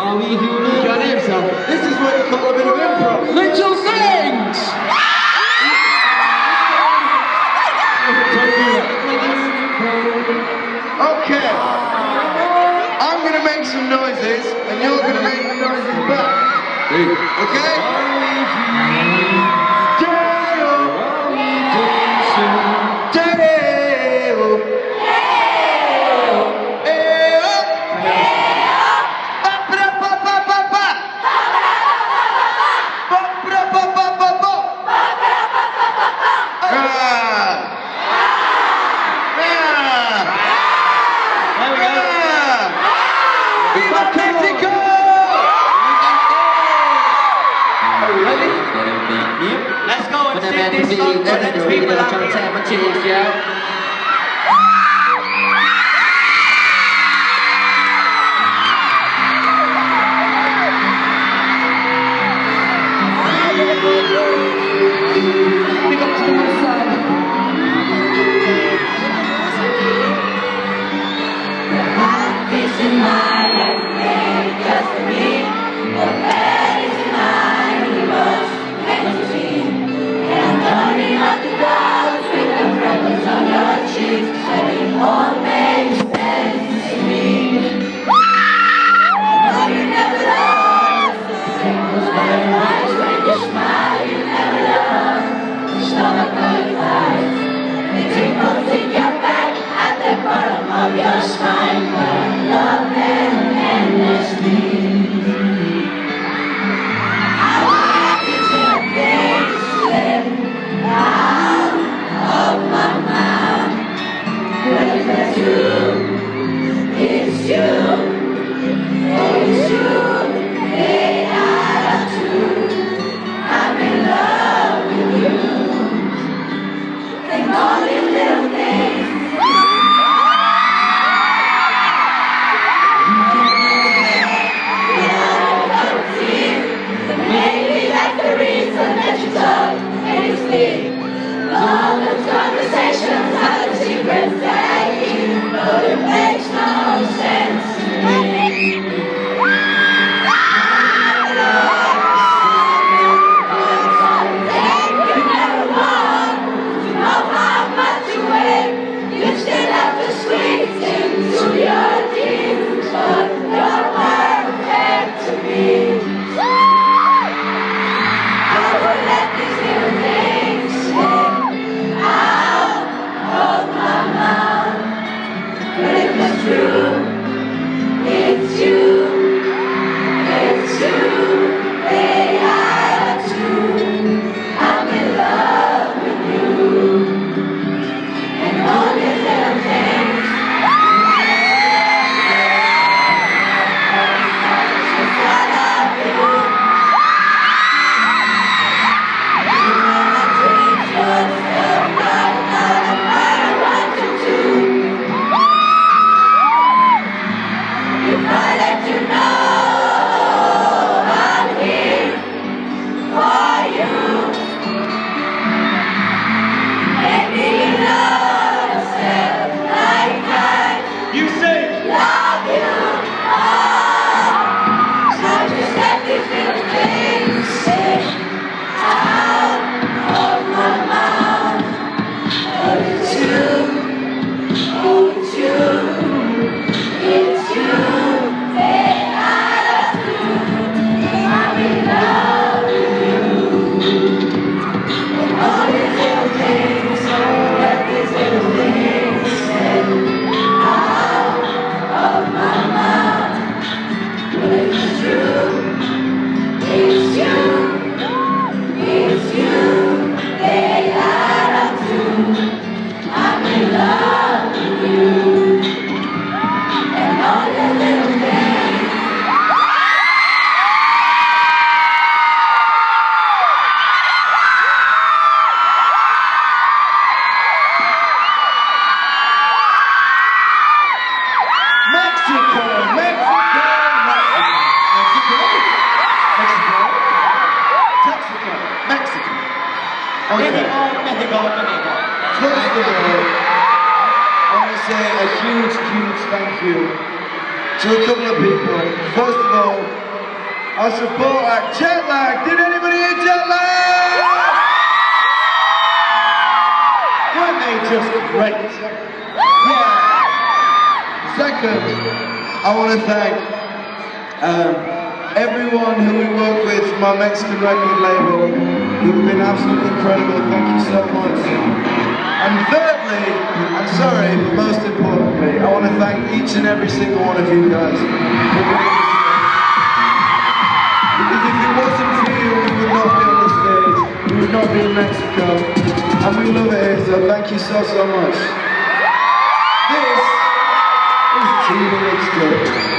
Are we human? He can't hear himself. This is what you call a bit of improv. Little things! Okay. I'm gonna make some noises, and you're gonna make the noises back. Okay? Viva Mexico! Let's go and sing this song for the people out there. Pick up to the west side. Your spine, but love them endlessly. I want you to face slip out of my mouth. But if it's you, it's you, they are two. I'm in love with you. Think all these little things. All those conversations, all the secrets that I keep, but it makes no sense to me. I love you never want to know how much you weigh. You still have the sweet into your dreams, but you're perfect to me. I would let these little things slip out of my mouth. But if it's true, it's you, they are two. I'm in love with you, and all these little things. I love you. Okay. First of all, I want to say a huge thank you to a couple of people. First of all, our support act, Jetlag. Did anybody hear Jetlag? Weren't they just great? Yeah. Second, I want to thank everyone who we work with from our Mexican record label, who've been absolutely incredible. Thank you so much. And thirdly, I'm sorry, but most importantly, I want to thank each and every single one of you guys for being here. Because if it wasn't for you, we would not be on the stage, we would not be in Mexico, and we love it here, so thank you so much. This is Team Extra.